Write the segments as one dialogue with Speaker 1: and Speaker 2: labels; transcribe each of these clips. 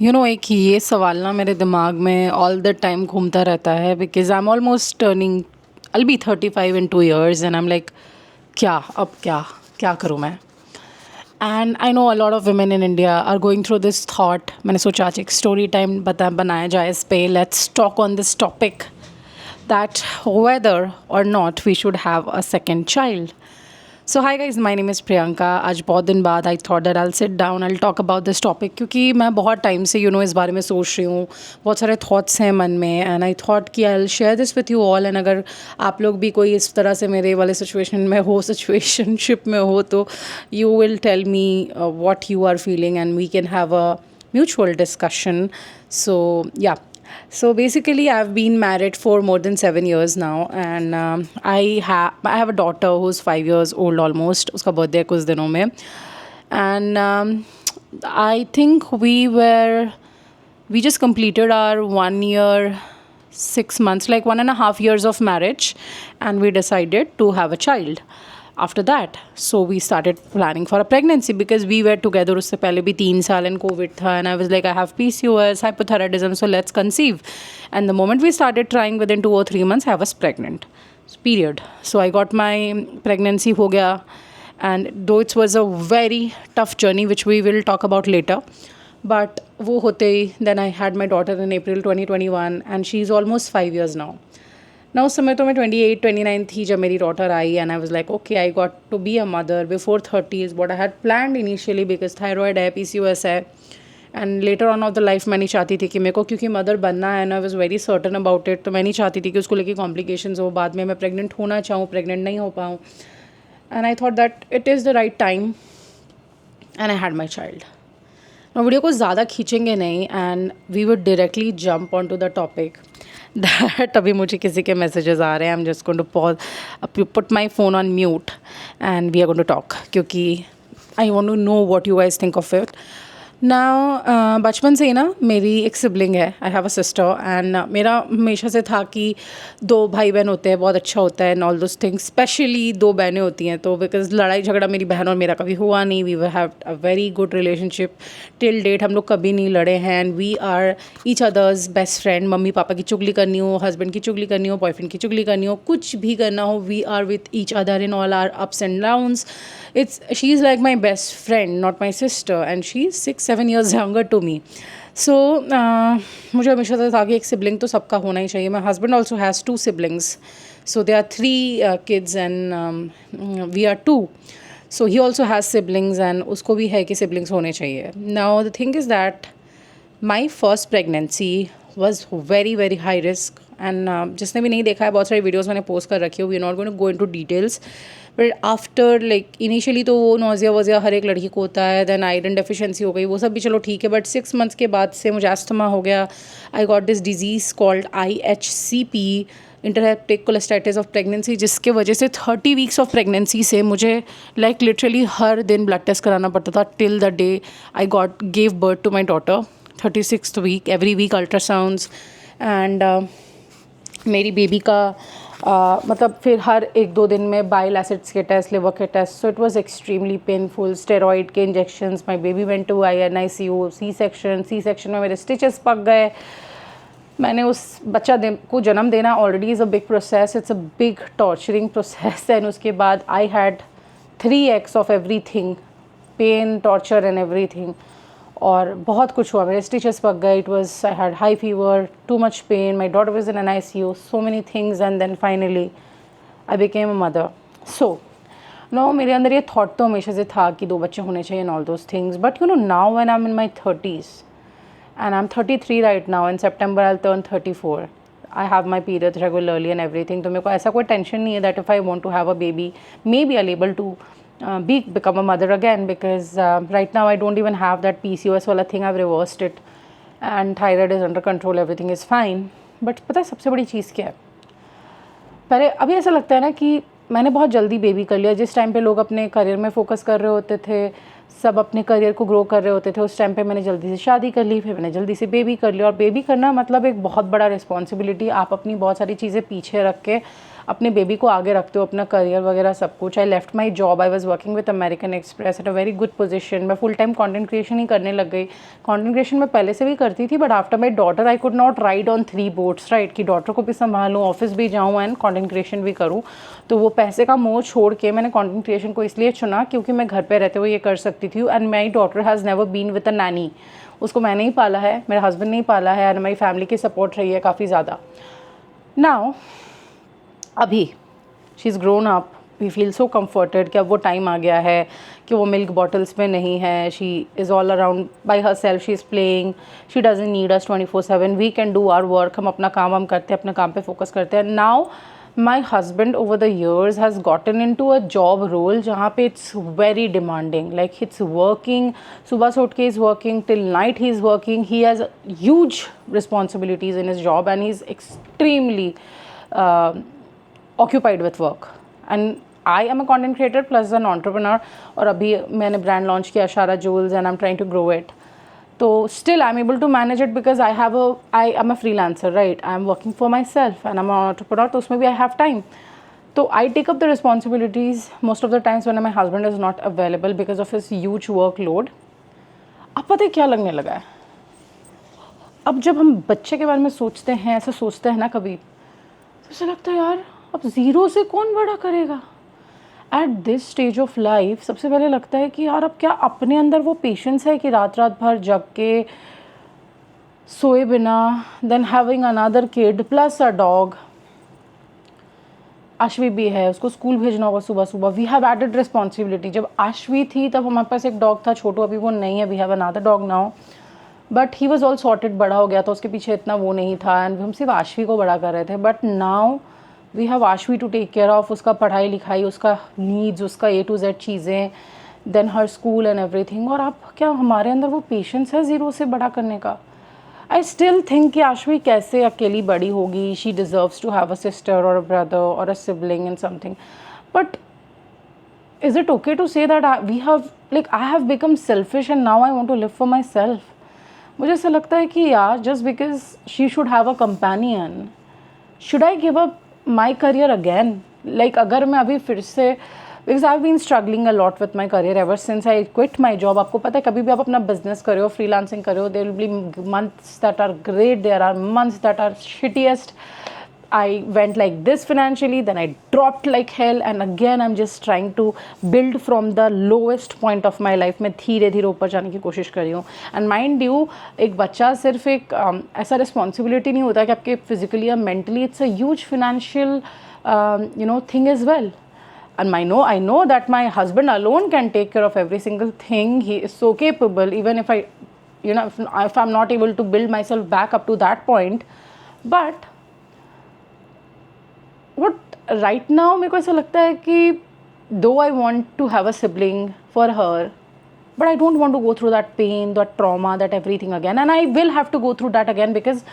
Speaker 1: एक ये सवाल ना मेरे दिमाग में ऑल द टाइम घूमता रहता है because I am almost turning I be 35 in 2 years and I am like क्या अब क्या क्या करूँ मैं। And I know a lot of women in India are going through this thought. मैंने सोचा आज एक स्टोरी टाइम बनाया जाए इस पे। Let's talk on this topic that whether or not we should have a second child. So hi guys, my name is Priyanka. आज बहुत दिन बाद I thought that I'll sit down, I'll talk about this topic क्योंकि मैं बहुत time से इस बारे में सोच रही हूँ, बहुत सारे थॉट्स हैं मन में एंड आई थॉट कि I'll share this with you all। And अगर आप लोग भी कोई इस तरह से मेरे वाले सिचुएशन में हो, सिचुएशनशिप में हो, तो you will tell me what you are feeling and we can have a mutual discussion. So yeah, so basically, I've been married for more than 7 years now, and I have a daughter who's 5 years old almost. उसका birthday है कुछ दिनों में, and I think we just completed our 1 year, 6 months, like 1.5 years of marriage, and we decided to have a child after that. So we started planning for a pregnancy because we were together उससे पहले भी 3 साल and COVID था, and I was like, I have PCOS, hypothyroidism, so let's conceive. And the moment we started trying, within 2 or 3 months I was pregnant, period. So I got my pregnancy हो गया, and though it was a very tough journey which we will talk about later, but वो होते ही then I had my daughter in April 2021 and she's almost 5 years now. ना उस समय तो मैं 28-29 थी जब मेरी डॉटर आई, and I was like okay, I got to be a mother before 30s what I had planned initially because thyroid है, PCOS है, and later on of the life मैं नहीं चाहती थी कि मेरे को क्योंकि मदर बनना है, and I was very certain about it. तो मैं नहीं चाहती थी कि उसको लेके कॉम्प्लिकेशंस हो, बाद में मैं प्रेग्नेंट होना चाहूँ, प्रेग्नेंट नहीं हो पाऊँ, and I thought that it is the right time and I had my child. Video को ज़्यादा खींचेंगे नहीं and we would directly jump on to the topic that अभी मुझे किसी के मैसेजेस आ रहे हैं। I am just going to pause, put my phone on mute and we are going to talk क्योंकि I want to know what you guys think of it. ना बचपन से ही ना मेरी एक सिबलिंग है, I have a sister, and मेरा हमेशा से था कि दो भाई बहन होते हैं बहुत अच्छा होता है and all those things, specially दो बहनें होती हैं तो बिकॉज लड़ाई झगड़ा मेरी बहन और मेरा कभी हुआ नहीं। We have a very good relationship till date, हम लोग कभी नहीं लड़े हैं and we are each other's best friend. मम्मी पापा की चुगली करनी हो, हस्बैंड की चुगली करनी हो, बॉयफ्रेंड की चुगली करनी हो, कुछ भी करना हो, we are with each other in all our ups and downs. She is like my best friend, not my sister, and she is 6-7 years younger to me. So मुझे हमेशा से था कि एक सिबलिंग तो सबका होना ही चाहिए। My husband also has 2 siblings, so there are 3 kids and we are 2. So he also has siblings and उसको भी है कि siblings होने चाहिए. Now the thing is that my first pregnancy was very very high risk, and जिसने भी नहीं देखा है, बहुत सारी वीडियोस मैंने पोस्ट कर रखी हो, we are not going to go into details, but after like initially तो वो नोज़िया वोज़िया हर एक लड़की को होता है, देन आयरन डेफिशिएंसी हो गई, वो सब भी चलो ठीक है, बट 6 मंथ्स के बाद से मुझे एस्थमा हो गया। I got this disease called IHCP, intrahepatic cholestasis of pregnancy, जिसके वजह से 30 वीक्स ऑफ प्रेगनेंसी से मुझे लाइक लिटरली हर दिन ब्लड टेस्ट कराना पड़ता था till the day I got gave birth to my daughter. 36th week, every week ultrasounds, and मेरी बेबी का मतलब फिर हर 1-2 दिन में बाइल एसिड्स के टेस्ट, लिवर के test, so it was extremely painful. Steroid के injections, my baby went to NICU, C section में मेरे स्टिचेस पक गए। मैंने उस बच्चा को जन्म देना already is a big process, it's a big torturing process, and उसके बाद I had 3x of everything, pain, torture and everything, और बहुत कुछ हुआ। मेरे स्टिचेस पक गए, it was, I had high fever, too much pain, my daughter was in NICU, so many things, and then finally I became a mother. So no, मेरे अंदर ये थॉट तो हमेशा से था कि 2 बच्चे होने चाहिए and all those things, but you know now when I am in my 30s and I'm 33 right now, in September I'll turn 34, I have my periods regularly and everything, तो मेरे को ऐसा कोई टेंशन नहीं है that if I want to have a baby, maybe I'll able to become a mother again, because right now I don't even have that PCOS वाला thing, I've reversed it and thyroid is under control, everything is fine. but पता है सबसे बड़ी चीज़ क्या है, पहले अभी ऐसा लगता है ना कि मैंने बहुत जल्दी बेबी कर लिया। जिस टाइम पे लोग अपने करियर में फ़ोकस कर रहे होते थे, सब अपने करियर को ग्रो कर रहे होते थे, उस टाइम पे मैंने जल्दी से शादी कर ली, फिर मैंने जल्दी से बेबी कर लिया। और बेबी करना मतलब एक बहुत बड़ा रिस्पॉन्सिबिलिटी, आप अपनी बहुत सारी चीज़ें पीछे रख के अपने बेबी को आगे रखते हो, अपना करियर वगैरह सब कुछ. I left my job, I was working with American express at a very good position. मैं फुल टाइम कॉन्टेंट क्रिएशन ही करने लग गई. कॉन्टेंट क्रिएशन मैं पहले से भी करती थी, but after my daughter I could not ride on 3 boats, right, कि डॉटर को भी संभालूँ, ऑफिस भी जाऊँ एंड कॉन्टेंट क्रिएशन भी करूँ. तो वो पैसे का मोह छोड़ के मैंने कॉन्टेंट क्रिएशन को इसलिए चुना क्योंकि मैं घर पे रहते हुए ये कर सकती थी. And my daughter has never been with a nanny. उसको मैंने ही पाला है, मेरे हस्बैंड ने ही पाला है, एंड मेरी फैमिली की सपोर्ट रही है काफ़ी ज़्यादा. नाउ अभी she is grown up, we feel so comforted कि अब वो टाइम आ गया है कि वो मिल्क बॉटल्स में नहीं है. She is all around by her self, she is playing, she doesn't need us 24/7. We can do our work. हम अपना काम हम करते हैं, अपने काम पे फोकस करते हैं. Now my husband over the years has gotten into a job role जहाँ पे it's very demanding, like it's working, सुबह से उठ के is working till night he is working. He has huge responsibilities in his job and he is extremely occupied with work. And I am a content creator plus an entrepreneur. और अभी मैंने brand launch किया Shara Jewels and I'm trying to grow it. तो still I'm able to manage it because I am a freelancer, right? I'm working for myself and I'm an entrepreneur, तो उसमें भी I have time. तो I take up the responsibilities most of the times when my husband is not available because of his huge workload. अब पता है क्या लगने लगा है, अब जब हम बच्चे के बारे में सोचते हैं, ऐसा सोचते हैं ना कभी, तो ऐसा लगता है यार अब ज़ीरो से कौन बड़ा करेगा. At this stage of life सबसे पहले लगता है कि यार अब क्या अपने अंदर वो पेशेंस है कि रात रात भर जग के सोए बिना, then having another kid plus a dog. Ashvi भी है, उसको स्कूल भेजना होगा सुबह सुबह. We have added responsibility. जब आश्वी थी तब हमारे पास एक डॉग था छोटू, अभी वो नहीं है. We have another dog now, but he was all sorted, बड़ा हो गया तो उसके पीछे इतना वो नहीं था एंड हम सिर्फ आश्वी को बड़ा कर रहे थे. But now we have Ashvi to take care of. उसका पढ़ाई लिखाई, उसका नीड्स, उसका A to Z चीज़ें, then her school and everything. और अब क्या हमारे अंदर वो पेशेंस है ज़ीरो से बड़ा करने का. आई स्टिल थिंक कि आश्वी कैसे अकेली बड़ी होगी. She deserves to have a sister और अ ब्रदर और a sibling in something. But is it okay to say that I have become selfish and now I want to live for myself? मुझे ऐसा लगता है कि यार just because she should have a companion, should I give up my career again? Like अगर मैं अभी फिर से, because I've been struggling a lot with my career ever since I quit my job. आपको पता है कभी भी आप अपना business करे हो, freelancing करे हो, there will be months that are great, there are months that are shittiest. I went like this financially, then I dropped like hell, and again I'm just trying to build from the lowest point of my life. मैं धीरे धीरे ऊपर जाने की कोशिश कर रही हूँ. And mind you, एक बच्चा सिर्फ एक ऐसा responsibility नहीं होता कि आपके physically या mentally, it's a huge financial thing as well. And I know that my husband alone can take care of every single thing. He is so capable, even if if I'm not able to build myself back up to that point. But what right now मेरे को ऐसा लगता है कि though I want to have a sibling for her, but I don't want to go through that pain, that trauma, that everything again, and I will have to go through that again because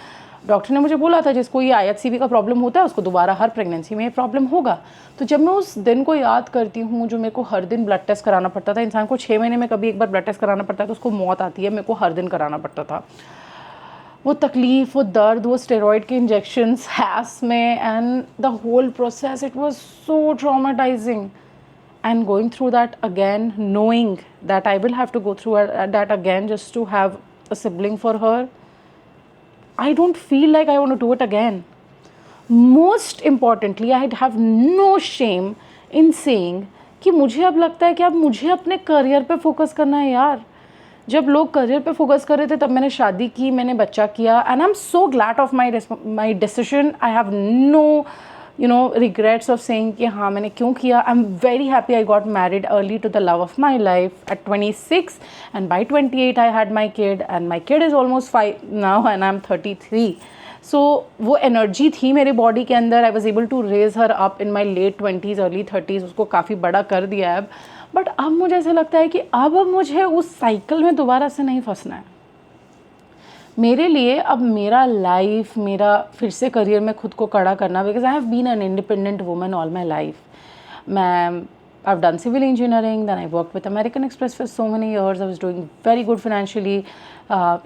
Speaker 1: doctor ने मुझे बोला था जिसको ये IHCV का problem होता है उसको दोबारा हर प्रेगनेंसी में ये प्रॉब्लम होगा. तो जब मैं उस दिन को याद करती हूँ जो मेरे को हर दिन ब्लड टेस्ट कराना पड़ता था, इंसान को 6 महीने में कभी एक बार ब्लड टेस्ट कराना पड़ता है तो उसको मौत आती है, मेरे को हर दिन कराना पड़ता था. वो तकलीफ़, वो दर्द, वो स्टेरॉइड के इंजेक्शंस हैस में, and the whole process, it was so traumatising. And going through that again, knowing that I will have to go through that again just to have a sibling for her, I don't feel like I want to do it again. Most importantly, I have no shame in saying कि मुझे अब लगता है कि अब मुझे अपने career पे फोकस करना है यार. जब लोग करियर पे फोकस कर रहे थे तब मैंने शादी की, मैंने बच्चा किया, and I am so glad of my decision. I have no regrets of saying कि हाँ मैंने क्यों किया. I'm very happy I got married early to the love of my life at 26, and by 28 I had my kid, and my kid is almost 5 now and I'm 33. So वो energy थी मेरे body के अंदर. I was able to raise her up in my late 20s, early 30s. उसको काफ़ी बड़ा कर दिया है अब. बट अब मुझे ऐसा लगता है कि अब मुझे उस साइकिल में दोबारा से नहीं फंसना है. मेरे लिए अब मेरा लाइफ, मेरा फिर से करियर में खुद को खड़ा करना, because I have been an independent woman all my life. मैं I have done civil engineering, then I work with American Express for so many years. I was doing very good financially.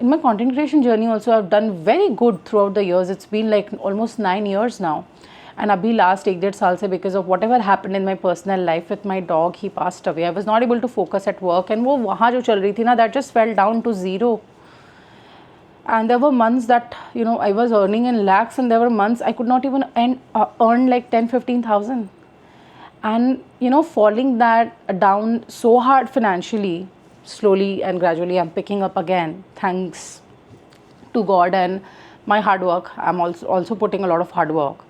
Speaker 1: In my content creation journey also, I've done very good throughout the years. It's been like almost 9 years now. And अभी last 1-1.5 साल से because of whatever happen in my personal life with my dog he passed away, I was not able to focus at work, and वो वहाँ जो चल रही थी ना, that just fell down to zero. And there were months that, you know, I was earning in lakhs, and there were months I could not even earn like 10-15,000. And, you know, falling that down so hard financially, slowly and gradually I'm picking up again, thanks to God and my hard work. I'm also putting a lot of hard work.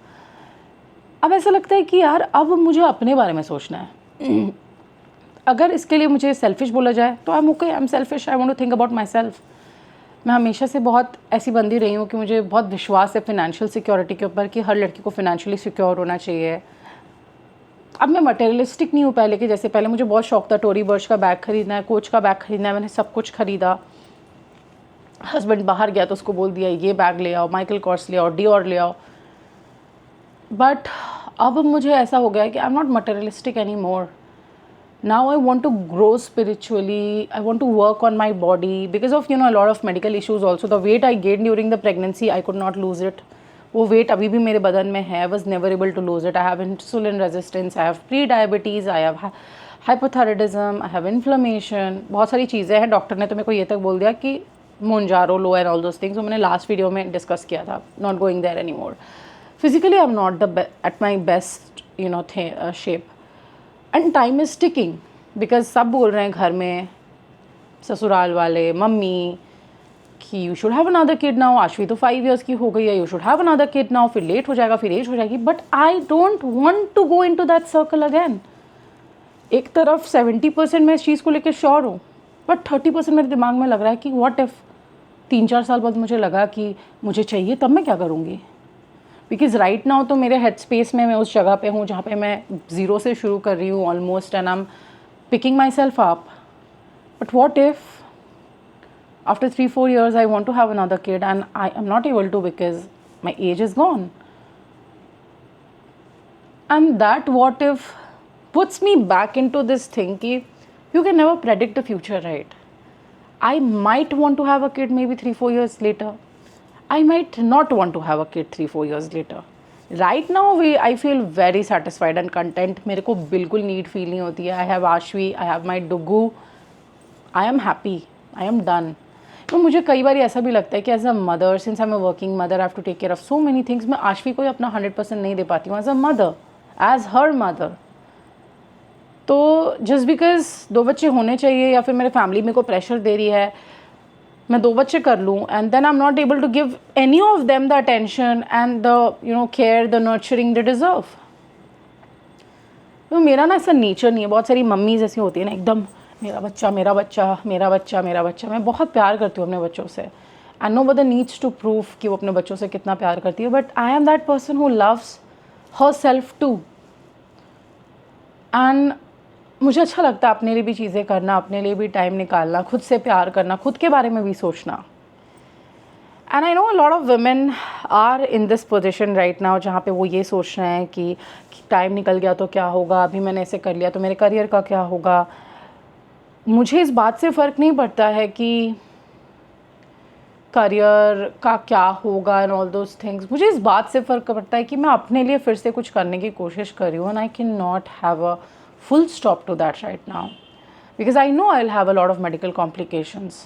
Speaker 1: अब ऐसा लगता है कि यार अब मुझे अपने बारे में सोचना है. अगर इसके लिए मुझे सेल्फिश बोला जाए तो I am selfish, I want to think about my self. मैं हमेशा से बहुत ऐसी बंदी रही हूँ कि मुझे बहुत विश्वास है फिनेंशियल सिक्योरिटी के ऊपर, कि हर लड़की को फिनेंशियली सिक्योर होना चाहिए. अब मैं मटेरियलिस्टिक नहीं हूँ पहले के जैसे. पहले मुझे बहुत शौक था टोरी बर्च का बैग खरीदना है, कोच का बैग खरीदना है, मैंने सब कुछ खरीदा. हस्बैंड बाहर गया तो उसको बोल दिया ये बैग ले आओ, माइकल कॉर्स ले आओ, डियोर ले आओ. बट अब मुझे ऐसा हो गया है कि आई am not materialistic any more. Now I want to grow spiritually. I want to work on my body because of, you know, a lot of medical issues also. The weight I gained during the pregnancy, I could not lose it. वो weight अभी भी मेरे बदन में है. I was never able to lose it. I have insulin resistance. I have pre-diabetes. I have hypothyroidism. I have inflammation. बहुत सारी चीज़ें हैं. डॉक्टर ने तो मेरे को ये तक बोल दिया कि मोनजारो लो and all those things. वो मैंने लास्ट वीडियो में डिस्कस किया था. Not going there anymore. Physically, I'm not at my best, you know, shape. And time is ticking because सब बोल रहे हैं घर में, ससुराल वाले, मम्मी, कि you should have another kid now. Ashvi तो 5 years की हो गई है, you should have another kid now. फिर लेट हो जाएगा, फिर एज हो जाएगी. But I don't want to go into that circle again. एक तरफ 70% मैं इस चीज़ को लेकर श्योर हूँ, बट 30% मेरे दिमाग में लग रहा है कि व्हाट इफ़ 3-4 साल बाद मुझे लगा कि मुझे चाहिए, तब मैं क्या करूँगी. बिकॉज राइट नाउ तो मेरे हेड स्पेस में मैं उस जगह पे हूँ जहाँ पे मैं ज़ीरो से शुरू कर रही हूँ almost, and I am picking my self up. But what if after 3-4 years I want to have another kid and I am not able to because my age is gone. And that what if puts me back into this thing कि you can never predict the future, right? I might want to have a kid maybe 3-4 years later. I might not want to have a kid 3-4 years later. Right now I feel very satisfied and content. मेरे को बिल्कुल need feel नहीं होती है. I have Aashvi, I have my Dugu. I am happy. I am done. तो मुझे कई बार ऐसा भी लगता है कि as a mother, since I am a working mother, I have to take care of so many things. मैं आशवी को अपना 100% नहीं दे पाती हूँ as a mother, as her mother. तो जस्ट बिकॉज 2 बच्चे होने चाहिए या फिर मेरे फैमिली मेरे को प्रेशर दे रही है मैं 2 बच्चे कर लूँ, and then I am not able to give any of them the attention and the, you know, care, the nurturing they deserve. तो मेरा ना ऐसा नेचर नहीं है. बहुत सारी मम्मीज़ ऐसी होती है ना, एकदम मेरा बच्चा मेरा बच्चा मेरा बच्चा मेरा बच्चा. मैं बहुत प्यार करती हूँ अपने बच्चों से, and no mother needs to prove कि वो अपने बच्चों से कितना प्यार करती है. But I am that person who loves her self too. And मुझे अच्छा लगता है अपने लिए भी चीज़ें करना, अपने लिए भी टाइम निकालना, खुद से प्यार करना, खुद के बारे में भी सोचना. And I know a lot of women are in this position right now जहाँ पे वो ये सोच रहे हैं कि टाइम निकल गया तो क्या होगा, अभी मैंने ऐसे कर लिया तो मेरे करियर का क्या होगा. मुझे इस बात से फ़र्क नहीं पड़ता है कि करियर का क्या होगा एंड ऑल दोज थिंग्स. मुझे इस बात से फ़र्क पड़ता है कि मैं अपने लिए फिर से कुछ करने की कोशिश कर रही हूँ, and I can not have a full stop to that right now because I know I'll have a lot of medical complications.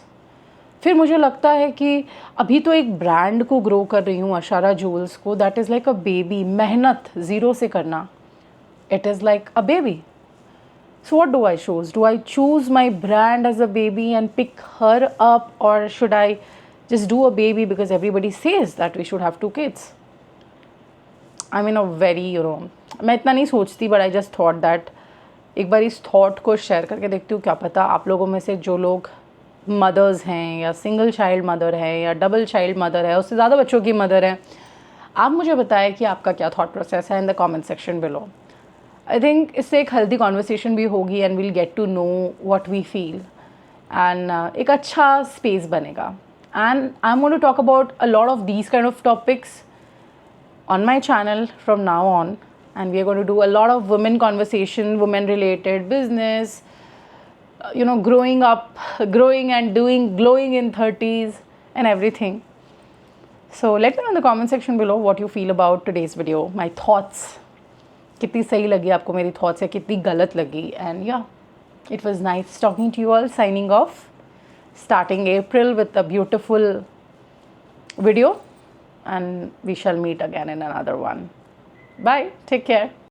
Speaker 1: फिर मुझे लगता है कि अभी तो एक ब्रांड को ग्रो कर रही हूँ, अशारा जूल्स को. That is like a baby. मेहनत ज़ीरो से करना, it is like a baby. So what do I choose? Do I choose my brand as a baby and pick her up, और should I just do a baby because everybody says that we should have 2 kids? I mean a very, you know, मैं इतना नहीं सोचती, but I just thought that एक बार इस thought को share करके देखती हूँ. क्या पता आप लोगों में से जो लोग मदर्स हैं, या सिंगल चाइल्ड मदर है, या डबल चाइल्ड मदर है, उससे ज़्यादा बच्चों की मदर है, आप मुझे बताएं कि आपका क्या थॉट प्रोसेस है in the comment section below. I think इससे एक हेल्दी कॉन्वर्सेशन भी होगी, and we'll get to know what we feel, and एक अच्छा स्पेस बनेगा. And I am going to talk about a lot of these kind of topics on my channel from now on, and we are going to do a lot of women conversation, women related business, you know, growing up, growing and doing, glowing in 30s and everything. So let me know in the comment section below what you feel about today's video, my thoughts. कितनी सही लगी आपको मेरी thoughts या कितनी गलत लगी. And yeah, it was nice talking to you all. Signing off. Starting April with a beautiful video, and we shall meet again in another one. Bye. Take care.